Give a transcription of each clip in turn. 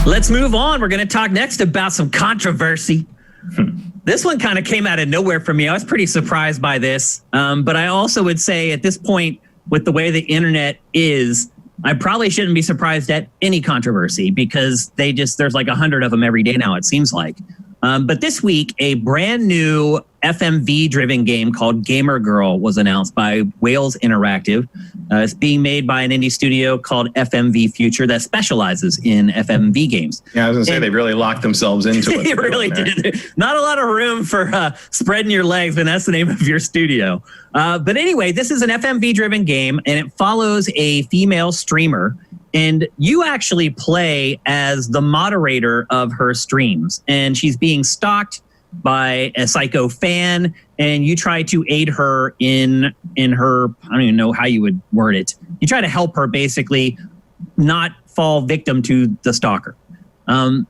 Let's move on. We're going to talk next about some controversy. This one kind of came out of nowhere for me. I was pretty surprised by this. But I also would say at this point, with the way the internet is, I probably shouldn't be surprised at any controversy because there's like 100 of them every day now, it seems like. But this week, a brand new FMV-driven game called Gamer Girl was announced by Wales Interactive. It's being made by an indie studio called FMV Future that specializes in FMV games. Yeah, I was going to say they really locked themselves into it. They really did. Not a lot of room for spreading your legs, and that's the name of your studio. But anyway, this is an FMV-driven game, and it follows a female streamer. And you actually play as the moderator of her streams. And she's being stalked by a psycho fan. And you try to aid her in her, I don't even know how you would word it. You try to help her basically not fall victim to the stalker. And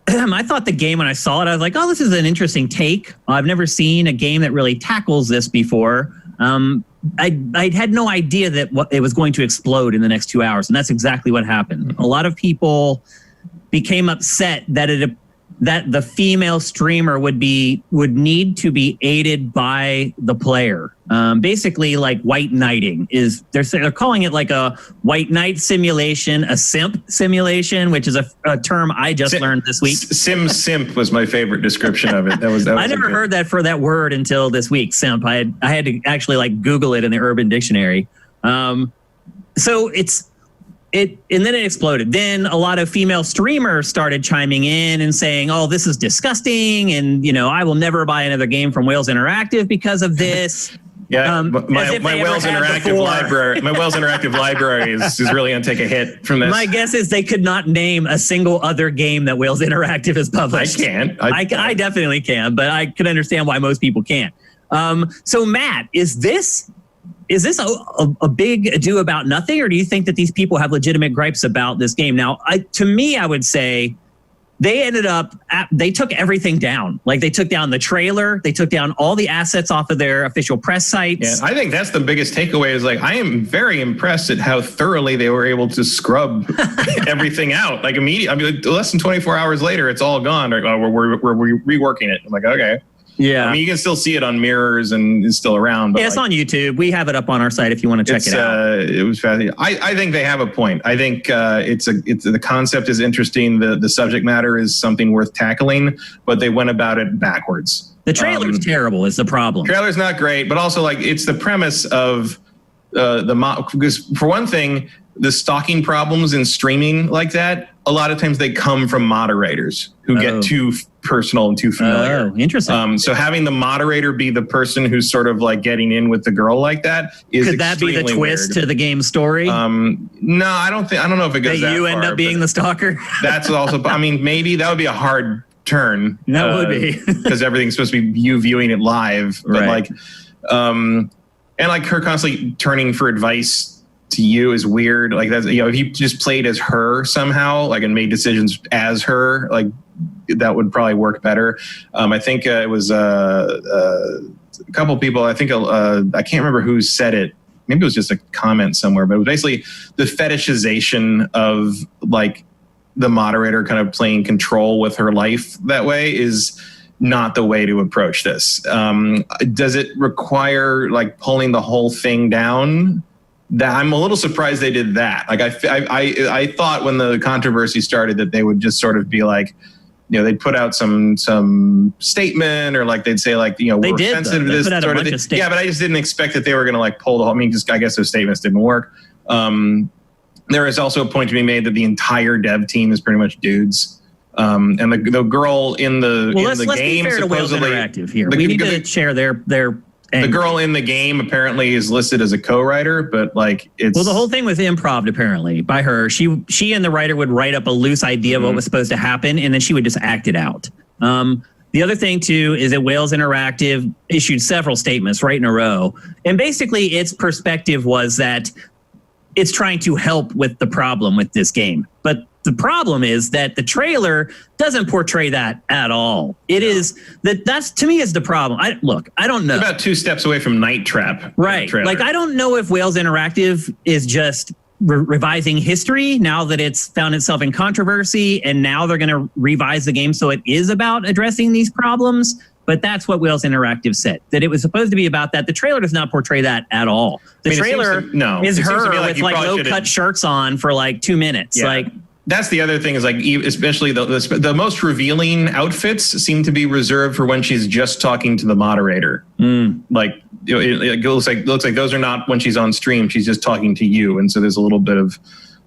I thought the game, when I saw it, I was like, oh, this is an interesting take. I've never seen a game that really tackles this before. I had no idea that it was going to explode in the next 2 hours, and that's exactly what happened. A lot of people became upset that that the female streamer would need to be aided by the player. Basically, like white knighting they're calling it like a white knight simulation, a simp simulation, which is a term I just learned this week. Simp was my favorite description of it. That was I never heard that word until this week. Simp. I had to actually like Google it in the Urban Dictionary. So and then it exploded. Then a lot of female streamers started chiming in and saying, oh, this is disgusting. And, I will never buy another game from Wales Interactive because of this. Yeah, my Wales Interactive library is really going to take a hit from this. My guess is they could not name a single other game that Wales Interactive has published. I can. I definitely can, but I could understand why most people can't. So Matt, is this a big ado about nothing, or do you think that these people have legitimate gripes about this game? Now, to me, I would say they took everything down. Like they took down the trailer, they took down all the assets off of their official press sites. Yeah, I think that's the biggest takeaway is like, I am very impressed at how thoroughly they were able to scrub everything out. Like immediately, I mean, less than 24 hours later, it's all gone. Like, oh, we're reworking it. I'm like, okay. Yeah, I mean, you can still see it on mirrors and it's still around. But yeah, it's on YouTube. We have it up on our site if you want to check it out. It was fascinating. I think they have a point. I think the concept is interesting. The subject matter is something worth tackling, but they went about it backwards. The trailer's terrible is the problem. Trailer's not great, but also like it's the premise of because for one thing, the stalking problems in streaming like that, a lot of times they come from moderators who get too personal and too familiar. Oh, interesting. So having the moderator be the person who's sort of like getting in with the girl like that is could that be the twist to the game story? No, I don't know if it goes that you far, end up being the stalker. That's also. I mean, maybe that would be a hard turn. That would be because everything's supposed to be you viewing it live, but right. And like her constantly turning for advice to you is weird. Like that's, if you just played as her somehow, like and made decisions as her, like that would probably work better. I think it was a couple people. I think I can't remember who said it. Maybe it was just a comment somewhere, but it was basically the fetishization of like the moderator kind of playing control with her life that way is not the way to approach this. Does it require like pulling the whole thing down? That I'm a little surprised they did that. Like I thought when the controversy started that they would just sort of be like, they'd put out some statement or like they'd say like, we're sensitive to this sort of thing. Yeah, but I just didn't expect that they were going to like pull the whole. I mean, I guess those statements didn't work. There is also a point to be made that the entire dev team is pretty much dudes. And the girl in the game let's be fair to Wales Interactive here. We need to share their the girl in the game apparently is listed as a co-writer, but like it's the whole thing was improv apparently by her. She and the writer would write up a loose idea of what was supposed to happen, and then she would just act it out. The other thing too is that Wales Interactive issued several statements right in a row, and basically its perspective was that it's trying to help with the problem with this game, but the problem is that the trailer doesn't portray that at all. It is that's to me is the problem. I don't know. It's about 2 steps away from Night Trap. Right. Like I don't know if Wales Interactive is just revising history now that it's found itself in controversy, and now they're going to revise the game so it is about addressing these problems. But that's what Wales Interactive said, that it was supposed to be about that. The trailer does not portray that at all. The trailer is her with like low-cut shirts on for like 2 minutes. Yeah. Like, that's the other thing is like, especially the most revealing outfits seem to be reserved for when she's just talking to the moderator. Like it looks like those are not when she's on stream. She's just talking to you, and so there's a little bit of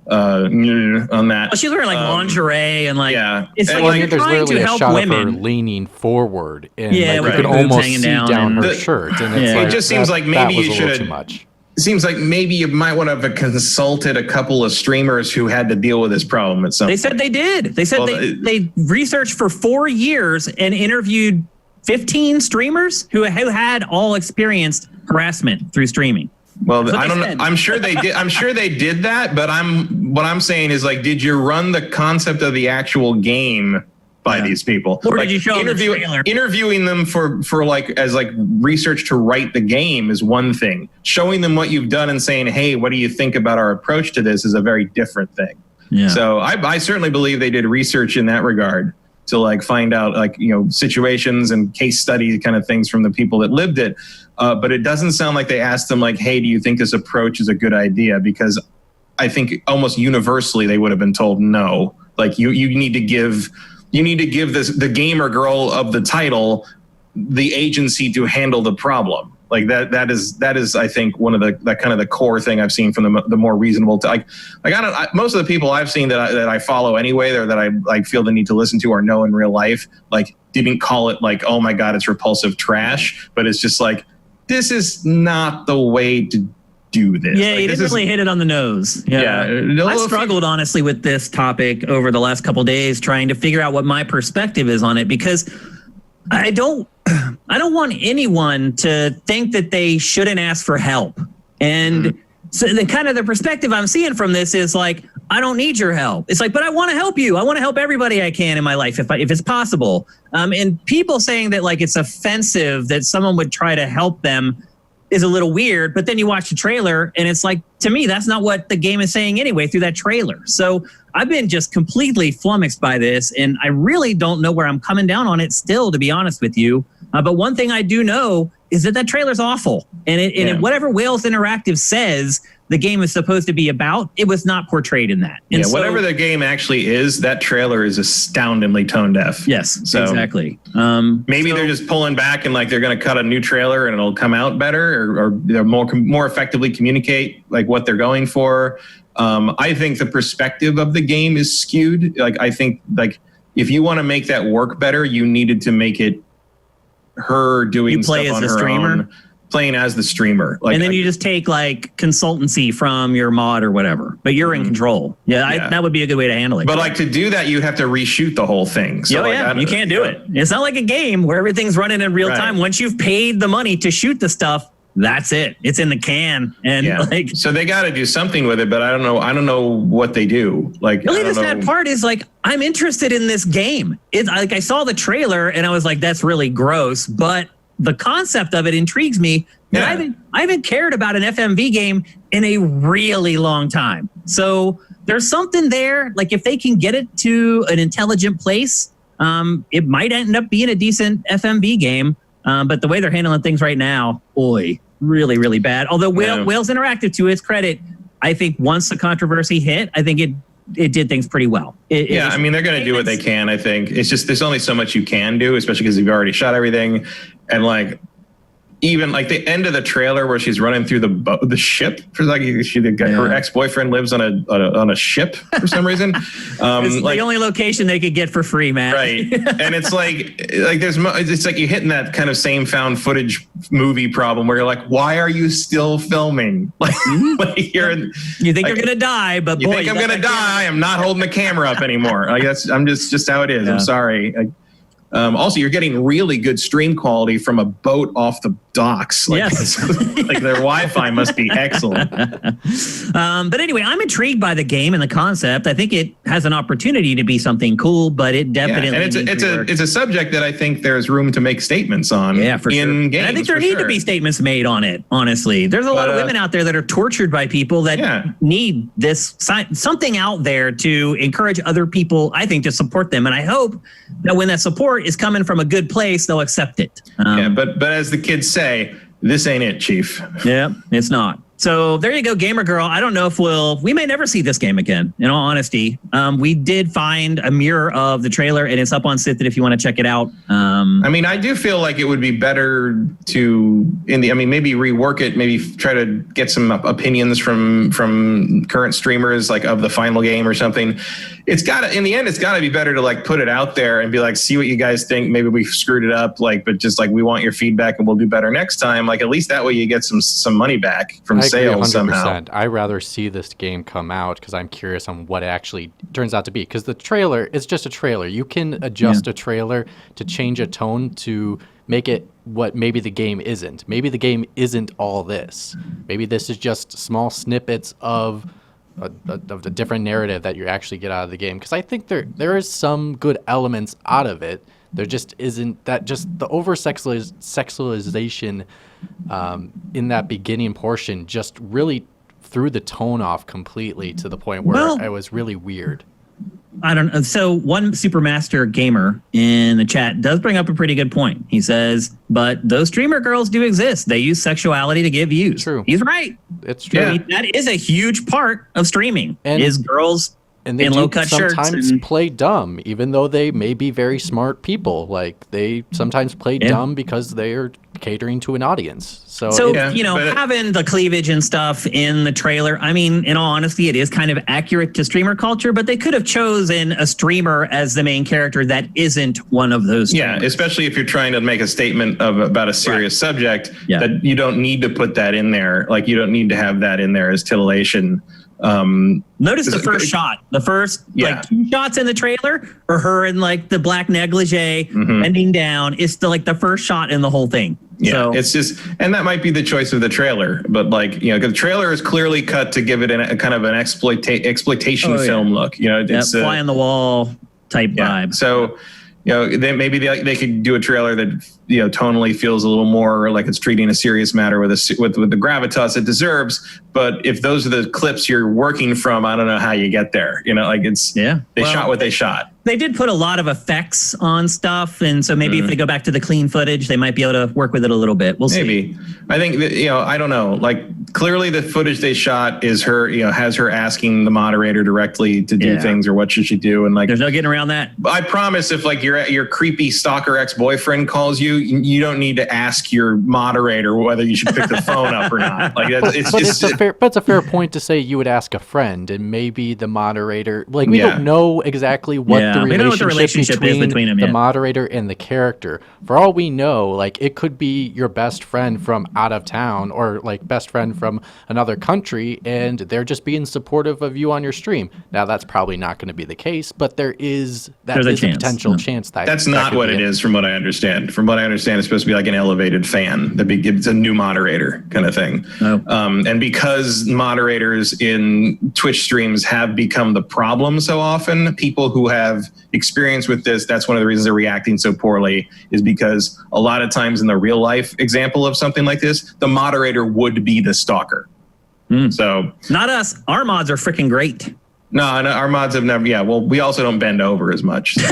on that. Well, she's wearing like lingerie and like it's and like there's literally a shot women. of her leaning forward, and yeah, like you can almost see down her the, shirt. And it's it just seems like maybe you should have too much. It seems like maybe you might want to have consulted a couple of streamers who had to deal with this problem at some point. They said they did. They said they researched for 4 years and interviewed 15 streamers who had all experienced harassment through streaming. Well, I don't know. I'm sure they did. I'm sure they did that. But what I'm saying is, like, did you run the concept of the actual game by these people? Or like, did you show them the trailer? Interviewing them for like as like research to write the game is one thing. Showing them what you've done and saying, hey, what do you think about our approach to this is a very different thing. Yeah. So I certainly believe they did research in that regard to like find out like, you know, situations and case study kind of things from the people that lived it. But it doesn't sound like they asked them like, hey, do you think this approach is a good idea? Because I think almost universally they would have been told no. Like you need to give the gamer girl of the title the agency to handle the problem. Like that is I think one of the kind of the core thing I've seen from the more reasonable most of the people I've seen that I follow anyway, or that I feel the need to listen to or know in real life, like didn't call it like, oh my God, it's repulsive trash, but it's just like, this is not the way to do this. Yeah, like, you didn't really hit it on the nose. Yeah. I struggled honestly with this topic over the last couple of days, trying to figure out what my perspective is on it, because I don't want anyone to think that they shouldn't ask for help. And so the kind of the perspective I'm seeing from this is like, I don't need your help. It's like, but I want to help you. I want to help everybody I can in my life if it's possible. And people saying that like it's offensive that someone would try to help them is a little weird. But then you watch the trailer and it's like, to me, that's not what the game is saying anyway through that trailer. So I've been just completely flummoxed by this, and I really don't know where I'm coming down on it still, to be honest with you. But one thing I do know is that trailer's awful. And whatever Wales Interactive says the game is supposed to be about, it was not portrayed in that. And whatever the game actually is, that trailer is astoundingly tone deaf. Yes, so, exactly. Maybe they're just pulling back and like they're going to cut a new trailer and it'll come out better, or they're more effectively communicate like what they're going for. I think the perspective of the game is skewed. Like I think like if you want to make that work better, you needed to make it her doing stuff on her own, playing as the streamer. Like, and then you just take like consultancy from your mod or whatever, but you're in control. That would be a good way to handle it. But like to do that, you'd have to reshoot the whole thing. So you can't do it. It's not like a game where everything's running in real time. Once you've paid the money to shoot the stuff, that's it. It's in the can. And so they got to do something with it, but I don't know what they do. Like really the sad part is like, I'm interested in this game. It's like, I saw the trailer and I was like, that's really gross, but the concept of it intrigues me. I haven't cared about an FMV game in a really long time. So there's something there. Like if they can get it to an intelligent place, it might end up being a decent FMV game. But the way they're handling things right now, boy, really, really bad. Although Wales Interactive, to its credit, I think once the controversy hit, I think it did things pretty well. I mean, they're going to do what they can, I think. It's just there's only so much you can do, especially because you've already shot everything. And like, even like the end of the trailer where she's running through the ship, for like her ex-boyfriend lives on a ship for some reason. It's like the only location they could get for free, man. Right, and it's like it's like you're hitting that kind of same found footage movie problem where you're like, why are you still filming? Like you think you're gonna die, but you think I'm gonna die. I'm not holding the camera up anymore. Like I'm just how it is. I'm sorry. Also, you're getting really good stream quality from a boat off the docks. Like, yes. Like their Wi-Fi must be excellent. But anyway, I'm intrigued by the game and the concept. I think it has an opportunity to be something cool, but it definitely and it's a subject that I think there's room to make statements on. Yeah, for sure. Games, and I think there need to be statements made on it. Honestly, there's a lot of women out there that are tortured by people that need this something out there to encourage other people. I think to support them, and I hope that when that support is coming from a good place, they'll accept it. But as the kids say, this ain't it, Chief. Yeah, it's not. So there you go, Gamer Girl. I don't know if we may never see this game again, in all honesty. We did find a mirror of the trailer, and it's up on SIFTD if you want to check it out. I mean, I do feel like it would be better to, maybe rework it, maybe try to get some opinions from current streamers, like of the final game or something. In the end, it's got to be better to like put it out there and be like, see what you guys think. Maybe we screwed it up, but just like we want your feedback and we'll do better next time. Like at least that way you get some money back from sales somehow. I'd rather see this game come out because I'm curious on what it actually turns out to be. Because the trailer is just a trailer. You can adjust a trailer to change a tone to make it what maybe the game isn't. Maybe the game isn't all this. Maybe this is just small snippets of the different narrative that you actually get out of the game. Because I think there is some good elements out of it. There just isn't that, just the over-sexualization in that beginning portion just really threw the tone off completely to the point where it was really weird. I don't know. So one Supermaster gamer in the chat does bring up a pretty good point. He says, but those streamer girls do exist. They use sexuality to get views. True. He's right. It's true. I mean, that is a huge part of streaming, is girls and they in low-cut shirts. Sometimes play dumb, even though they may be very smart people. Like, they sometimes play dumb because they're catering to an audience. So having the cleavage and stuff in the trailer, I mean, in all honesty, it is kind of accurate to streamer culture, but they could have chosen a streamer as the main character that isn't one of those streamers. Yeah, especially if you're trying to make a statement about a serious subject, that you don't need to put that in there. Like, you don't need to have that in there as titillation. Notice the first shot. The first like 2 shots in the trailer are her in like the black negligee bending down. It's the first shot in the whole thing. Yeah, so, it's just, and that might be the choice of the trailer, but because the trailer is clearly cut to give it a kind of an exploitation film look. It's fly on the wall type vibe. So, they could do a trailer that tonally feels a little more like it's treating a serious matter with the gravitas it deserves. But if those are the clips you're working from, I don't know how you get there. They shot what they shot. They did put a lot of effects on stuff, and so maybe if they go back to the clean footage, they might be able to work with it a little bit. We'll see. Maybe. I think I don't know. Like, clearly the footage they shot is her, has her asking the moderator directly to do things or what should she do, and like there's no getting around that. I promise, if like your creepy stalker ex-boyfriend calls you, you don't need to ask your moderator whether you should pick the phone up or not. Like it's a fair point to say you would ask a friend, and maybe the moderator. Like, we don't know exactly what the relationship is between them, the moderator and the character. For all we know, like, it could be your best friend from out of town or like best friend from another country, and they're just being supportive of you on your stream. Now, that's probably not going to be the case, but there's a potential chance that that's not what it is, from what I understand. From what I understand, it's supposed to be like an elevated fan. It's a new moderator kind of thing. And because moderators in Twitch streams have become the problem so often, people who have experience with this, that's one of the reasons they're reacting so poorly, is because a lot of times in the real life example of something like this, the moderator would be the stalker. So not us. Our mods are freaking great. No, our mods have never. Yeah, well, we also don't bend over as much. So.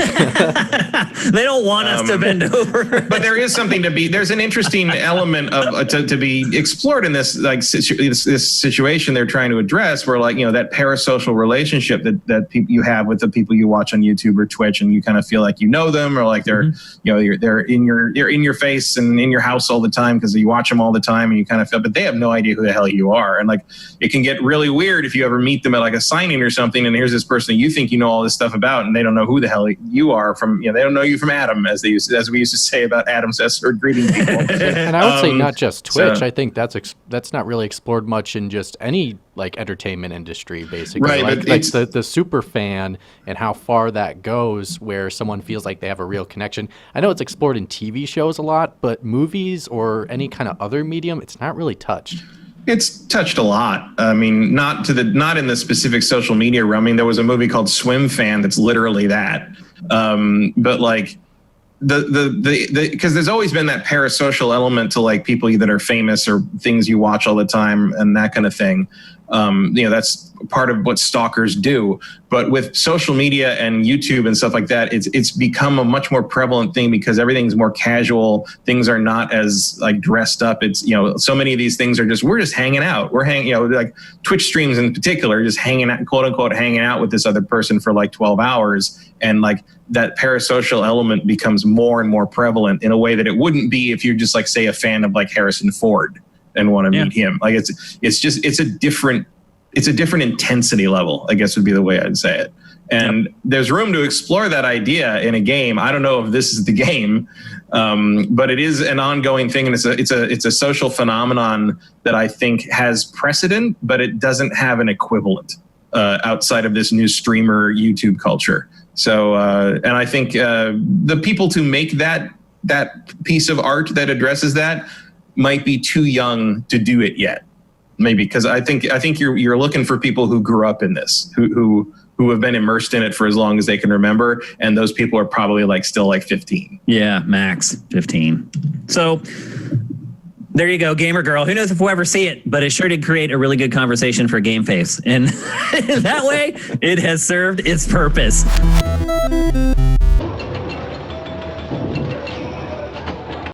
They don't want us to bend over. But there is something to be. There's an interesting element of to be explored in this this situation they're trying to address, where that parasocial relationship that you have with the people you watch on YouTube or Twitch, and you kind of feel like you know them, or like they're they're in your face and in your house all the time because you watch them all the time, and you kind of feel, but they have no idea who the hell you are, and like it can get really weird if you ever meet them at like a signing or something. something, and here's this person you think you know all this stuff about, and they don't know who the hell you are from. They don't know you from Adam, as we used to say about Adam's S-word greeting people. And I would say not just Twitch. So, I think that's not really explored much in just any like entertainment industry, basically. Right, like, but like the super fan and how far that goes, where someone feels like they have a real connection. I know it's explored in TV shows a lot, but movies or any kind of other medium, it's not really touched. It's touched a lot. I mean, not in the specific social media realm. I mean, there was a movie called Swim Fan that's literally that. But like because there's always been that parasocial element to like people that are famous or things you watch all the time and that kind of thing. That's part of what stalkers do. But with social media and YouTube and stuff like that, it's become a much more prevalent thing because everything's more casual. Things are not as like dressed up. It's, so many of these things are we're just hanging out. We're hanging, like Twitch streams in particular, just hanging out, quote unquote, hanging out with this other person for like 12 hours. And like that parasocial element becomes more and more prevalent in a way that it wouldn't be if you're just like, say, a fan of like Harrison Ford and want to meet him. Like it's a different intensity level, I guess would be the way I'd say it. And there's room to explore that idea in a game. I don't know if this is the game, but it is an ongoing thing, and it's a social phenomenon that I think has precedent, but it doesn't have an equivalent outside of this new streamer YouTube culture. So, and I think the people to make that piece of art that addresses that might be too young to do it yet. Maybe because I think you're looking for people who grew up in this, who have been immersed in it for as long as they can remember, and those people are probably still 15. Yeah, max 15. So there you go, Gamer Girl. Who knows if we'll ever see it, but it sure did create a really good conversation for GameFace, and that way it has served its purpose.